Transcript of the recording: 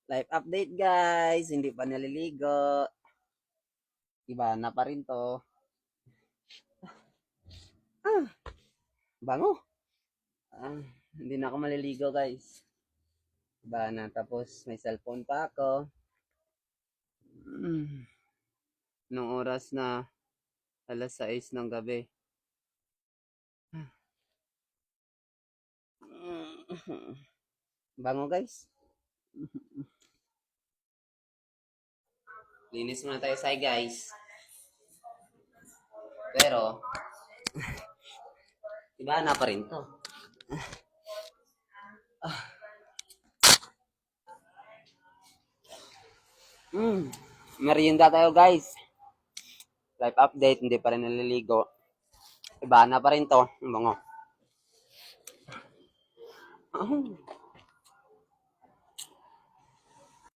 Life update guys, hindi pa naliligo. Iba na pa rin to. Ah, bango. Ah, hindi na ako maliligo guys. Iba na, tapos may cellphone pa ako. Nung oras na alas 6 ng gabi. Bango guys. Linis muna tayo sa guys. Pero, iba na pa rin to. Merienda tayo guys. Life update, hindi pa rin naliligo. Iba na pa rin to. Bango.